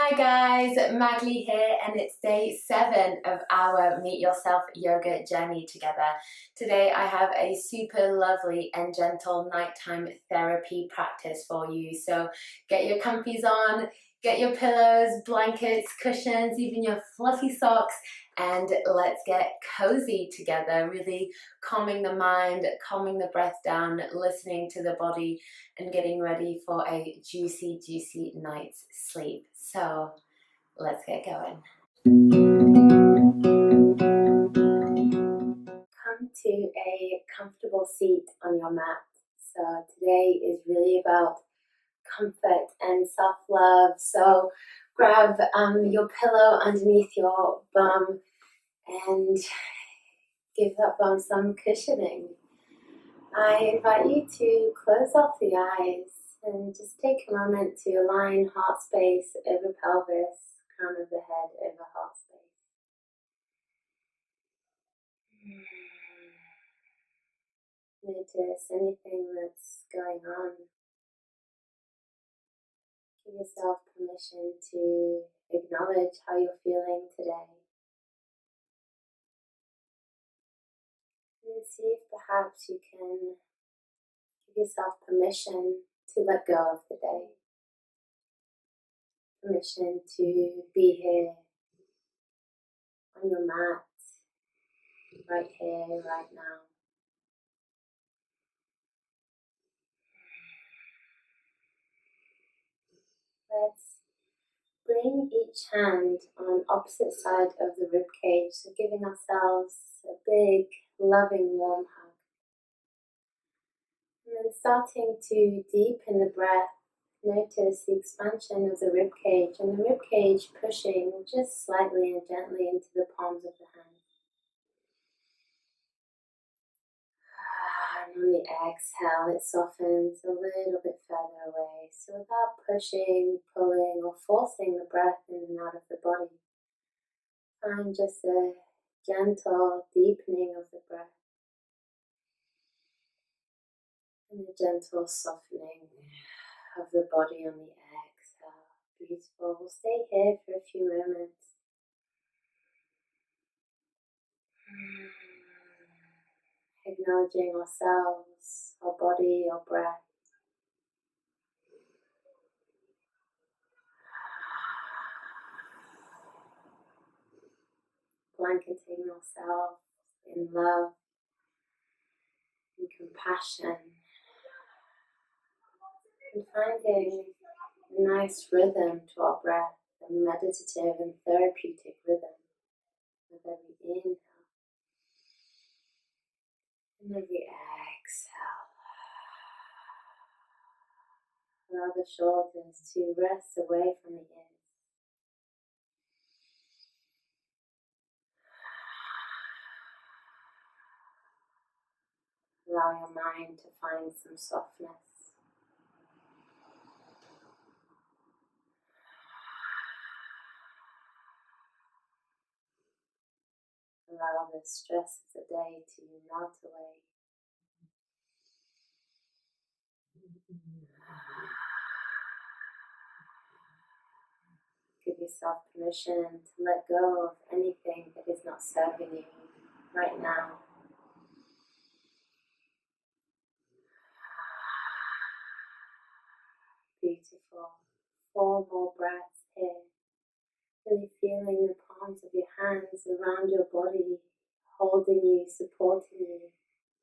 Hi guys, Magali here, and it's day 7 of our Meet Yourself yoga journey together. Today I have a super lovely and gentle nighttime therapy practice for you. So get your comfies on, get your pillows, blankets, cushions, even your fluffy socks, and let's get cozy together, really calming the mind, calming the breath down, listening to the body, and getting ready for a juicy, juicy night's sleep. So let's get going. Come to a comfortable seat on your mat. So today is really about comfort and self-love. So grab your pillow underneath your bum and give that bum some cushioning. I invite you to close off the eyes and just take a moment to align heart space over pelvis, crown of the head over heart space. Notice anything that's going on. Give yourself permission to acknowledge how you're feeling today. And see if perhaps you can give yourself permission to let go of the day. Permission to be here on your mat, right here, right now. Let's bring each hand on opposite side of the rib cage, so giving ourselves a big, loving, warm hug. And then starting to deepen the breath, notice the expansion of the rib cage and the rib cage pushing just slightly and gently into the palms of the hands. And on the exhale, it softens a little bit further away. So without pushing, pulling, or forcing the breath in and out of the body, find just a gentle deepening of the breath and a gentle softening of the body on the exhale. Beautiful. We'll stay here for a few moments. Acknowledging ourselves, our body, our breath. Blanketing ourselves in love and compassion. And finding a nice rhythm to our breath, a meditative and therapeutic rhythm with every inhale and every exhale. Allow the shoulders to rest away from the ears. Allow your mind to find some softness. Allow the stress of the day to melt away. Give yourself permission to let go of anything that is not serving you right now. Beautiful. 4 more breaths here. Really feeling the palms of your hands around your body, holding you, supporting you,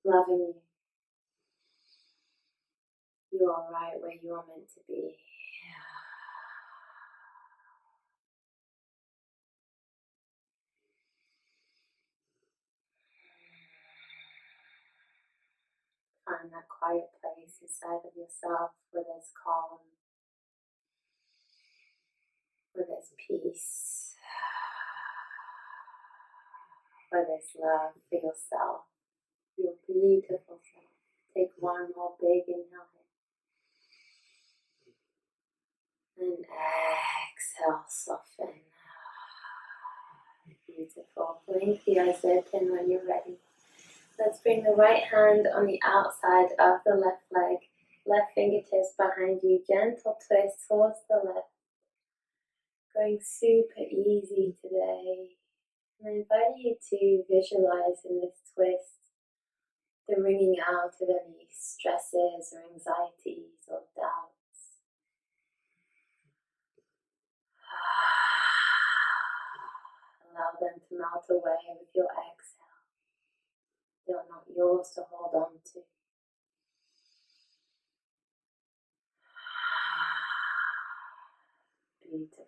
loving you. You are right where you are meant to be. Find that quiet place inside of yourself where there's calm, where there's peace, where there's love for yourself, your beautiful self. Take 1 more big inhale here. And exhale, soften. Beautiful. Blink the eyes open when you're ready. Let's bring the right hand on the outside of the left leg. Left fingertips behind you. Gentle twist towards the left. Go Going super easy today. And I invite you to visualize in this twist the wringing out of any stresses or anxieties or doubts. Allow them to melt away with your exhale. They are not yours to hold on to. Beautiful.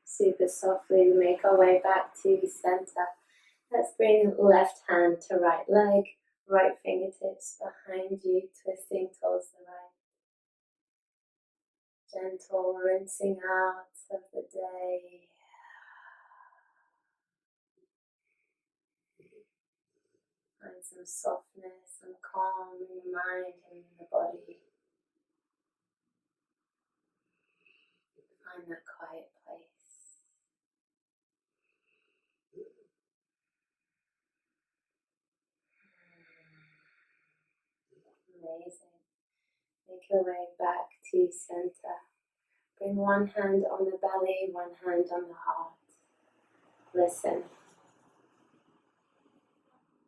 Super softly, we make our way back to center. Let's bring left hand to right leg, right fingertips behind you, twisting towards the right. Gentle rinsing out of the day. Find some softness, some calm in the mind and in the body. Find that quiet place. Amazing. Make your way back to center. Bring one hand on the belly, one hand on the heart. Listen.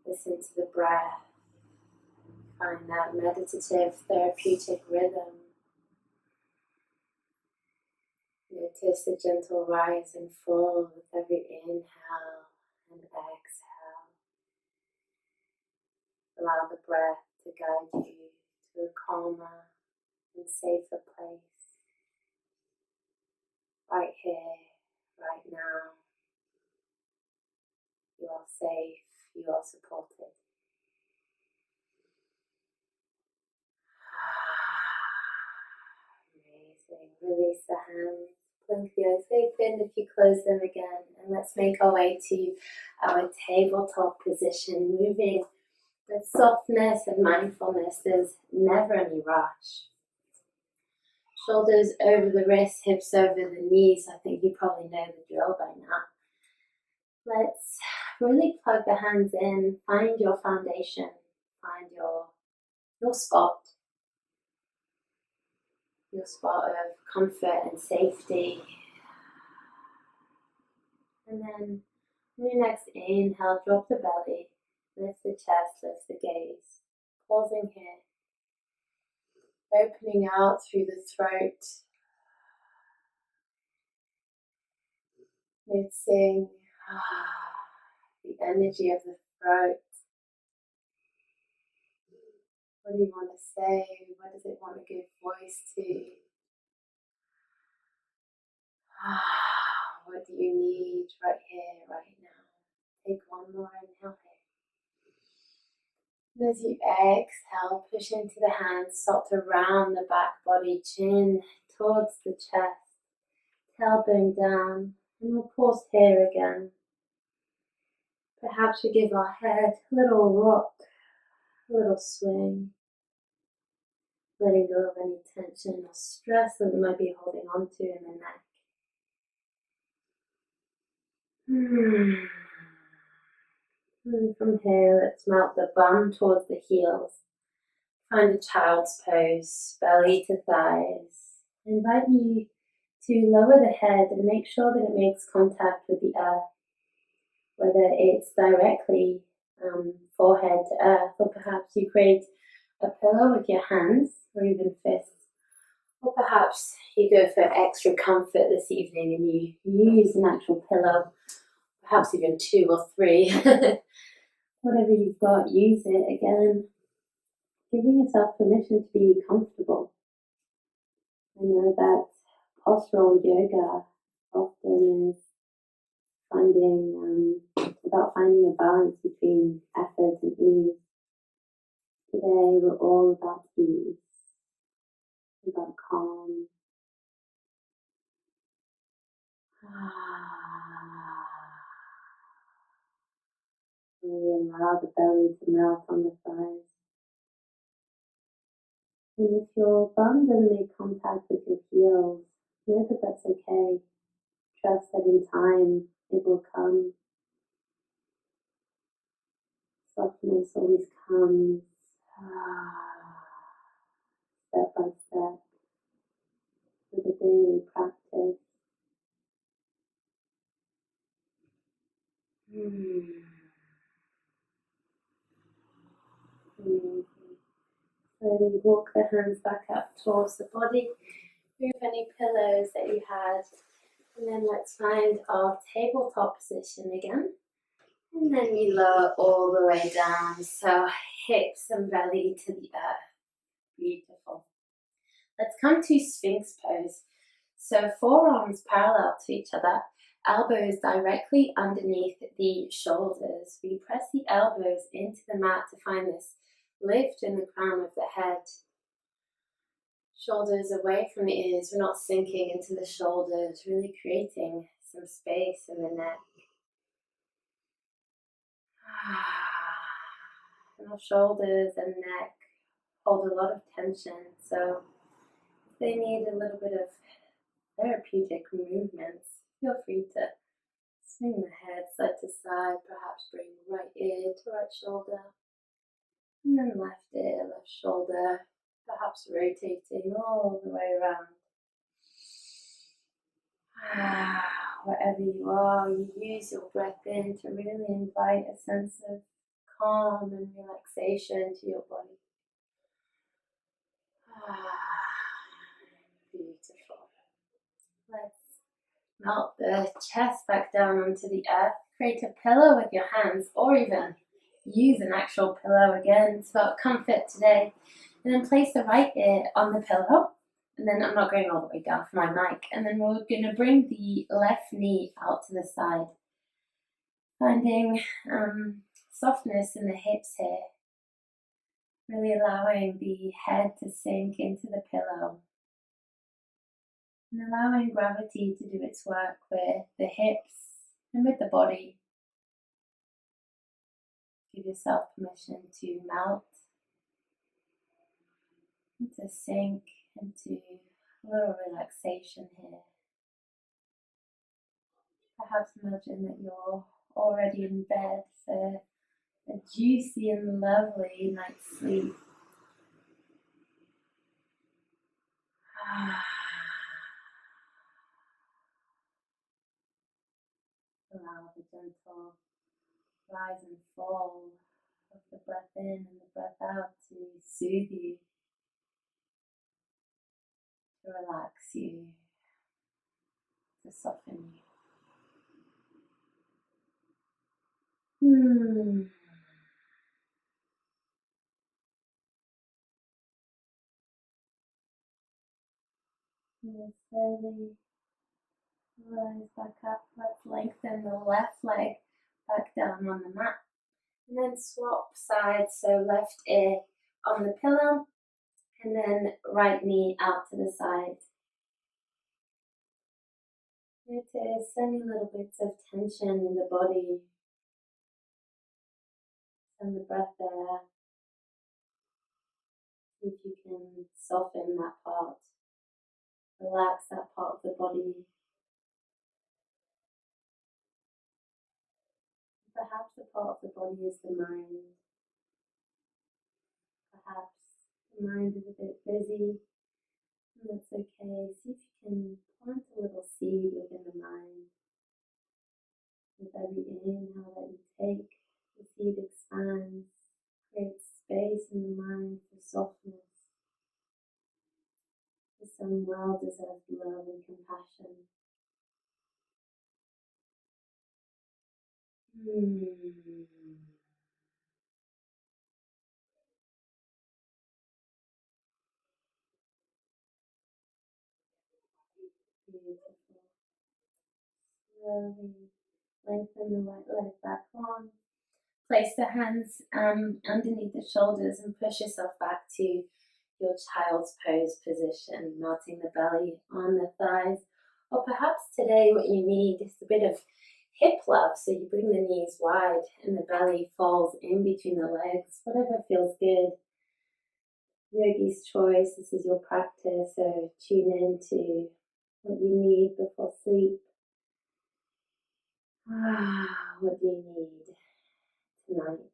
Listen to the breath. Find that meditative, therapeutic rhythm. Notice the gentle rise and fall with every inhale and exhale. Allow the breath to guide you to a calmer and safer place. Right here, right now. You are safe, you are supported. Amazing. Release the hands. Blink the eyes open if you close them again. And let's make our way to our tabletop position, moving with softness and mindfulness. There's never any rush. Shoulders over the wrists, hips over the knees. I think you probably know the drill by now. Let's really plug the hands in. Find your foundation. Find your spot. Your spot of comfort and safety. And then on your next inhale, drop the belly, lift the chest, lift the gaze. Pausing here. Opening out through the throat. Noticing the energy of the throat. What do you want to say? What does it want to give voice to? What do you need right here, right now? Take one more inhale here. And as you exhale, push into the hands, start to round the back body, chin towards the chest, tailbone down, and we'll pause here again. Perhaps we give our head a little rock, a little swing, letting go of any tension or stress that we might be holding on to in the neck. And from here, let's melt the bum towards the heels. Find a child's pose, belly to thighs. I invite you to lower the head and make sure that it makes contact with the earth, whether it's directly forehead to earth, or perhaps you create a pillow with your hands or even fists, or perhaps you go for extra comfort this evening and you use an actual pillow, perhaps even 2 or 3. Whatever you've got, use it. Again, giving yourself permission to be comfortable. I know that postural yoga often is about finding a balance between effort and ease. Today we're all about ease, about calm. Really allow the belly to melt on the thighs. And if your bum doesn't make contact with your heels, know that that's okay. Trust that in time it will come. Softness always comes step by step with a daily practice. Amazing. Slowly walk the hands back up towards the body. Move any pillows that you had. And then let's find our tabletop position again. And then we lower all the way down. So hips and belly to the earth. Beautiful. Let's come to Sphinx pose. So forearms parallel to each other, elbows directly underneath the shoulders. We press the elbows into the mat to find this lift in the crown of the head. Shoulders away from the ears. We're not sinking into the shoulders, really creating some space in the neck. And our shoulders and neck hold a lot of tension, so if they need a little bit of therapeutic movements, feel free to swing the head side to side, perhaps bring right ear to right shoulder, and then left ear, left shoulder, perhaps rotating all the way around. Wherever you are, you use your breath in to really invite a sense of calm and relaxation to your body. Beautiful. Let's melt the chest back down onto the earth. Create a pillow with your hands, or even use an actual pillow. Again, it's about comfort today. And then place the right ear on the pillow. And then I'm not going all the way down for my mic. And then we're going to bring the left knee out to the side. Finding softness in the hips here. Really allowing the head to sink into the pillow. And allowing gravity to do its work with the hips and with the body. Give yourself permission to melt, and to sink into a little relaxation here. Perhaps imagine that you're already in bed for a juicy and lovely night's sleep. Allow the gentle rise and fall of the breath in and the breath out to soothe you, to relax you, to soften you. And slowly rise back up. Let's lengthen the left leg back down on the mat. And then swap sides, so left ear on the pillow, and then right knee out to the side. Notice any little bits of tension in the body. Send the breath there. See if you can soften that part. Relax that part of the body. Perhaps the part of the body is the mind. Perhaps the mind is a bit busy, and that's okay. See if you can plant a little seed within the mind. With every inhale that you take, the seed expands, creates space in the mind for softness, for some well-deserved love and compassion. Beautiful. Slowly lengthen the right leg back on. Place the hands underneath the shoulders and push yourself back to your child's pose position, melting the belly on the thighs. Or perhaps today what you need is a bit of hip love, so you bring the knees wide and the belly falls in between the legs, whatever feels good. Yogi's choice, this is your practice, so tune in to what you need before sleep. What do you need tonight?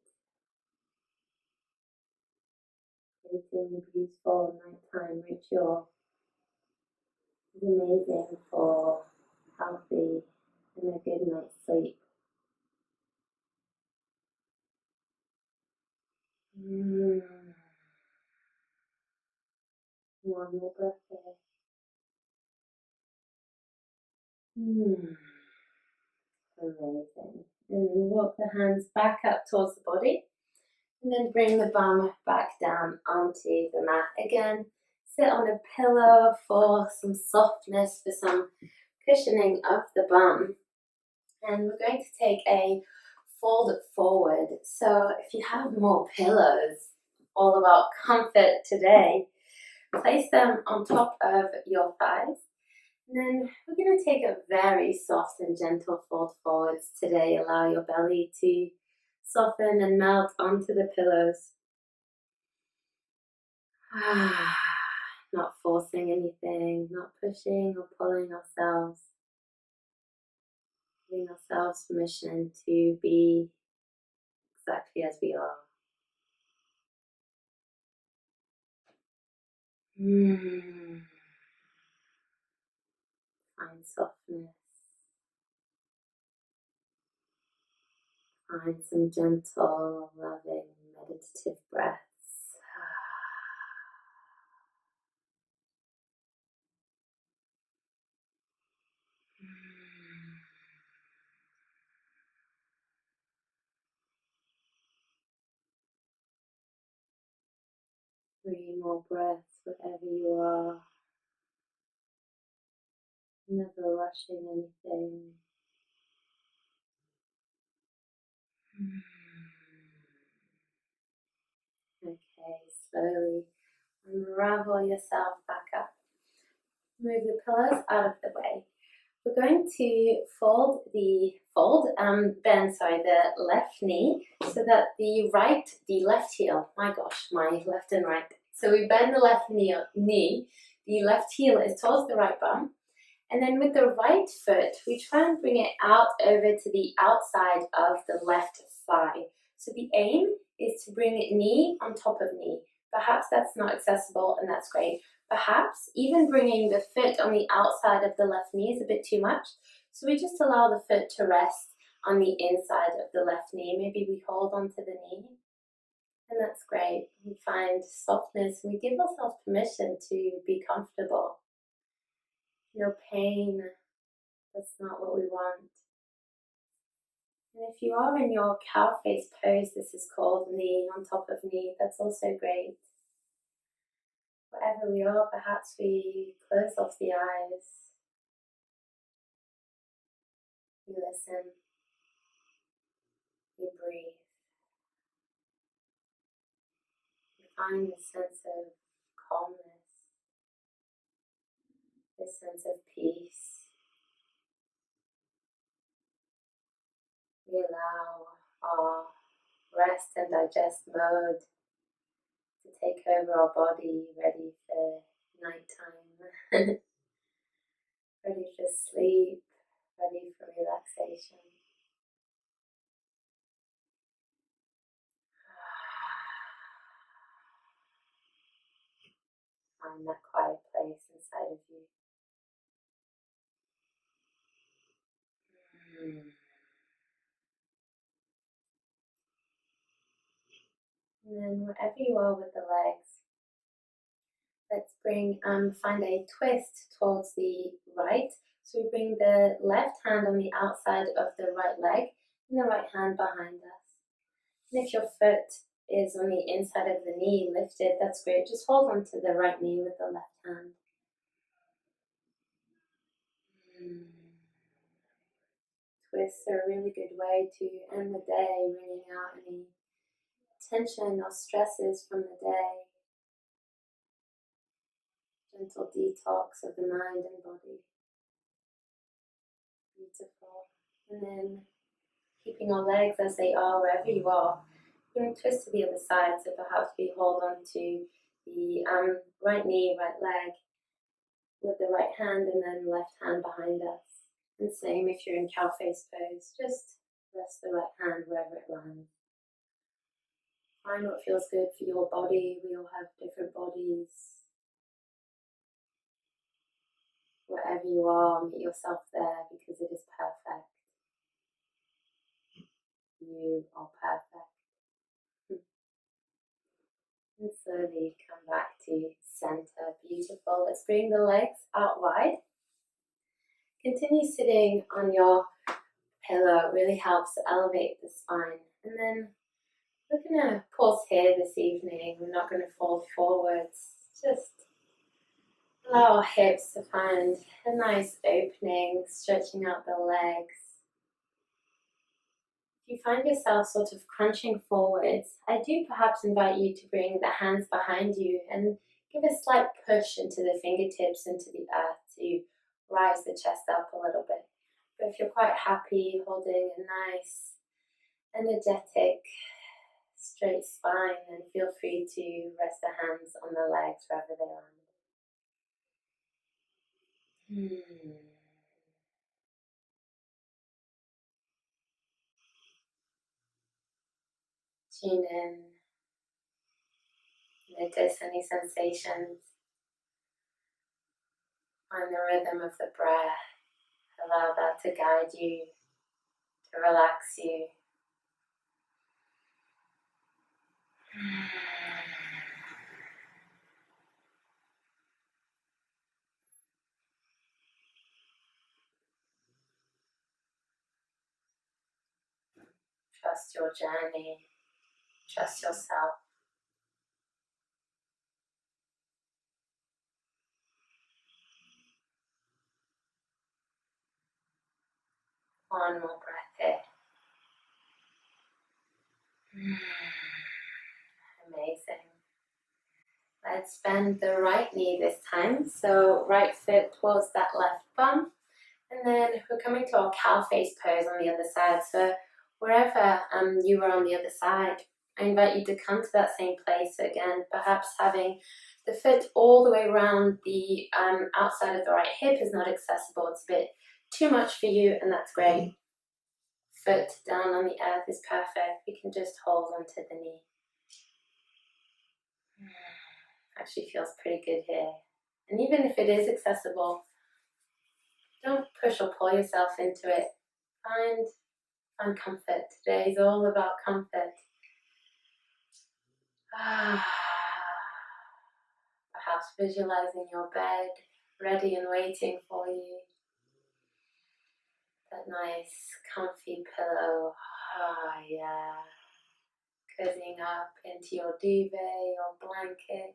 Creating a beautiful nighttime ritual is amazing for healthy and a good night's sleep. Mm. One more breath here. Amazing. And then walk the hands back up towards the body. And then bring the bum back down onto the mat again. Sit on a pillow for some softness, for some cushioning of the bum. And we're going to take a fold forward. So if you have more pillows, all about comfort today, place them on top of your thighs. And then we're going to take a very soft and gentle fold forwards today. Allow your belly to soften and melt onto the pillows. Not forcing anything, not pushing or pulling ourselves. Giving ourselves permission to be exactly as we are. Find softness. Find some gentle, loving, meditative breaths. 3 more breaths wherever you are. Never rushing anything. Okay, slowly unravel yourself back up. Move the pillows out of the way. We're going to bend the left knee so that the left heel, my gosh, my left and right. So we bend the left knee, the left heel is towards the right bum. And then with the right foot, we try and bring it out over to the outside of the left thigh. So the aim is to bring knee on top of knee. Perhaps that's not accessible, and that's great. Perhaps even bringing the foot on the outside of the left knee is a bit too much. So we just allow the foot to rest on the inside of the left knee. Maybe we hold onto the knee. And that's great. We find softness. We give ourselves permission to be comfortable. No pain. That's not what we want. And if you are in your cow face pose, this is called knee on top of knee. That's also great. Wherever we are, perhaps we close off the eyes. We listen. We breathe. We find this sense of calmness, this sense of peace. We allow our rest and digest mode to take over our body, ready for nighttime, ready for sleep, ready for relaxation. Find that quiet place inside of you. And then wherever you are with the legs, let's find a twist towards the right. So we bring the left hand on the outside of the right leg and the right hand behind us. And if your foot is on the inside of the knee lifted, that's great. Just hold on to the right knee with the left hand. Twists are a really good way to end the day, wringing out any tension or stresses from the day. Gentle detox of the mind and body. Beautiful. And then keeping our legs as they are wherever you are. We're going to twist to the other side, so perhaps we hold on to the right knee, right leg with the right hand and then left hand behind us. And same if you're in cow face pose, just rest the right hand wherever it lands. Find what feels good for your body. We all have different bodies. Wherever you are, meet yourself there because it is perfect. You are perfect. center. Beautiful. Let's bring the legs out wide. Continue sitting on your pillow. It really helps elevate the spine. And then we're going to pause here this evening. We're not going to fall forwards. Just allow our hips to find a nice opening, stretching out the legs. If you find yourself sort of crunching forwards, I do perhaps invite you to bring the hands behind you and give a slight push into the fingertips into the earth to rise the chest up a little bit. But if you're quite happy holding a nice, energetic, straight spine, then feel free to rest the hands on the legs wherever they land. Tune in. Notice any sensations. Find the rhythm of the breath. Allow that to guide you, to relax you. Trust your journey. Trust yourself. One more breath here. Amazing. Let's bend the right knee this time. So right foot towards that left bum. And then we're coming to our cow face pose on the other side. So wherever you are on the other side, I invite you to come to that same place. So again, perhaps having the foot all the way around the outside of the right hip is not accessible. It's a bit too much for you, and that's great. Foot down on the earth is perfect. We can just hold onto the knee. Actually feels pretty good here. And even if it is accessible, don't push or pull yourself into it. Find comfort. Today is all about comfort. Perhaps visualizing your bed ready and waiting for you. That nice comfy pillow. Yeah. Cozying up into your duvet or blanket.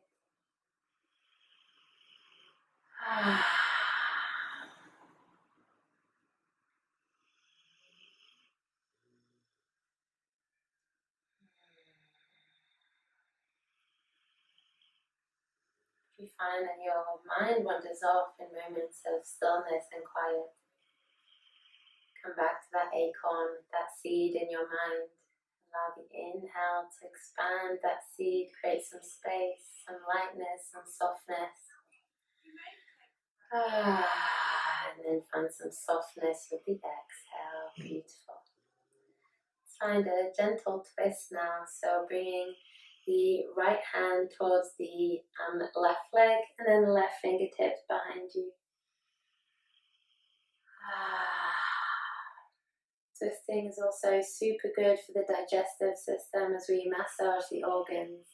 If you find that your mind wanders off in moments of stillness and quiet, come back to that acorn, that seed in your mind. Allow the inhale to expand that seed, create some space, some lightness, some softness. And then find some softness with the exhale. Beautiful. Let's find a gentle twist now. So bringing the right hand towards the left leg and then the left fingertips behind you. Twisting is also super good for the digestive system as we massage the organs.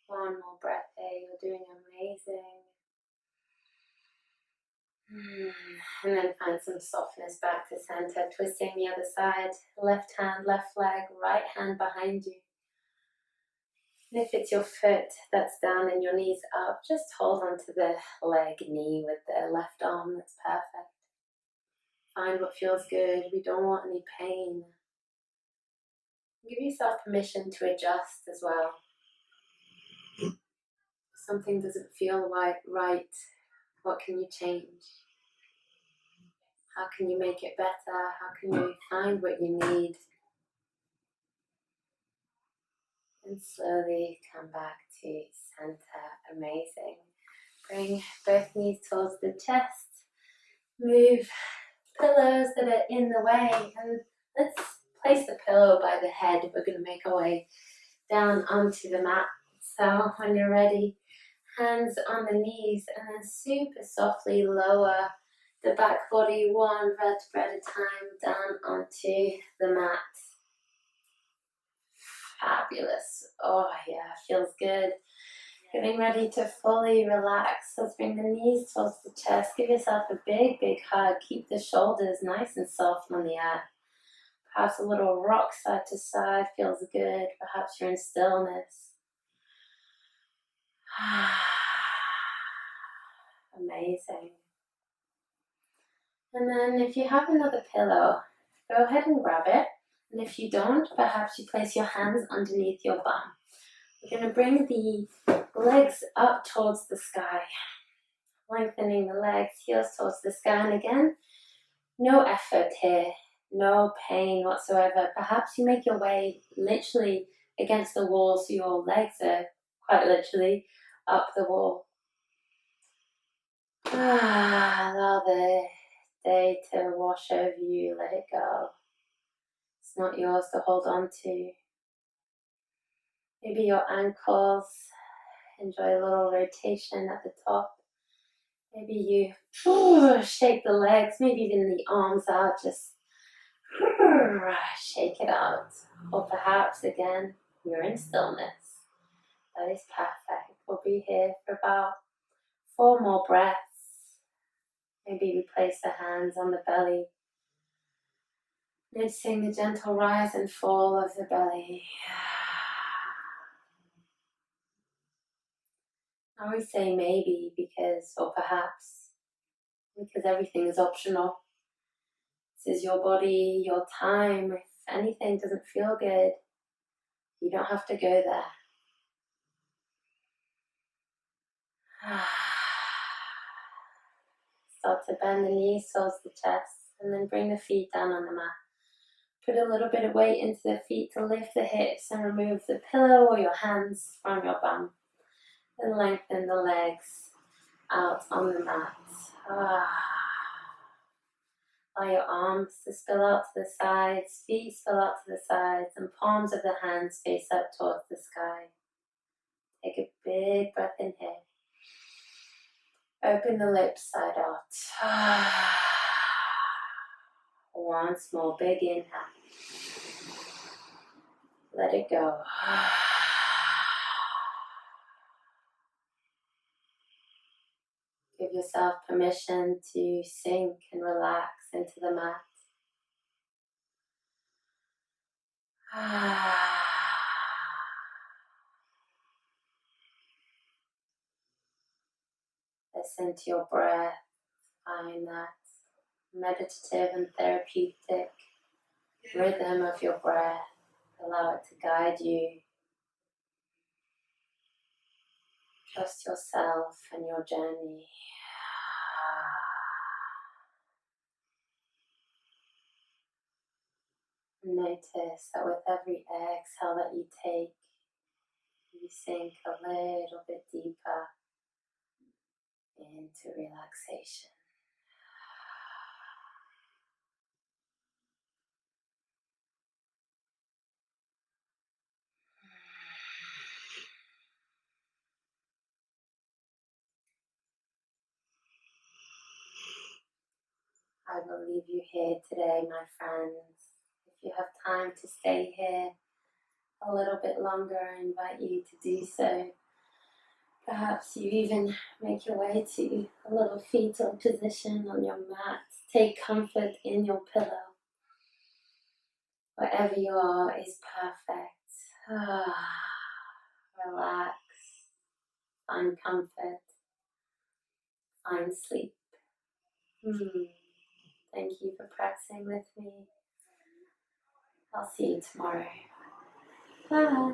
One more breath here, you're doing amazing. And then find some softness back to center, twisting the other side, left hand, left leg, right hand behind you. And if it's your foot that's down and your knees up, just hold onto the leg, knee with the left arm, that's perfect. Find what feels good, we don't want any pain. Give yourself permission to adjust as well. If something doesn't feel right, what can you change? How can you make it better? How can you find what you need? And slowly come back to center. Amazing. Bring both knees towards the chest. Move pillows that are in the way. And let's place the pillow by the head. We're going to make our way down onto the mat. So when you're ready, Hands on the knees, and then super softly lower the back body one vertebra at a time down onto the mat. Fabulous. Oh yeah, feels good. Getting ready to fully relax. Let's bring the knees towards the chest. Give yourself a big, big hug. Keep the shoulders nice and soft on the earth. Perhaps a little rock side to side feels good. Perhaps you're in stillness. Amazing. And then if you have another pillow, go ahead and grab it. And if you don't, perhaps you place your hands underneath your bum. You're going to bring the legs up towards the sky. Lengthening the legs, heels towards the sky. And again, no effort here, no pain whatsoever. Perhaps you make your way literally against the wall, so your legs are quite literally up the wall. Allow the day to wash over you, let it go. It's not yours to hold on to. Maybe your ankles, enjoy a little rotation at the top. Maybe you shake the legs, maybe even the arms out, just shake it out. Or perhaps again, you're in stillness. That is perfect. We'll be here for about 4 more breaths. Maybe we place the hands on the belly, noticing the gentle rise and fall of the belly. I always say maybe because, or perhaps, because everything is optional. This is your body, your time. If anything doesn't feel good, you don't have to go there. Start to bend the knees towards the chest and then bring the feet down on the mat. Put a little bit of weight into the feet to lift the hips and remove the pillow or your hands from your bum. And lengthen the legs out on the mat. Allow your arms to spill out to the sides, feet spill out to the sides, and palms of the hands face up towards the sky. Take a big breath in here. Open the lips side out. Once more, big inhale. Let it go. Give yourself permission to sink and relax into the mat. Listen to your breath. Find that meditative and therapeutic rhythm of your breath. Allow it to guide you. Trust yourself and your journey. Notice that with every exhale that you take, you sink a little bit deeper into relaxation. I will leave you here today, my friends. If you have time to stay here a little bit longer, I invite you to do so. Perhaps you even make your way to a little fetal position on your mat. Take comfort in your pillow. Wherever you are is perfect. Relax. Find comfort. Find sleep. Thank you for practicing with me. I'll see you tomorrow. Bye.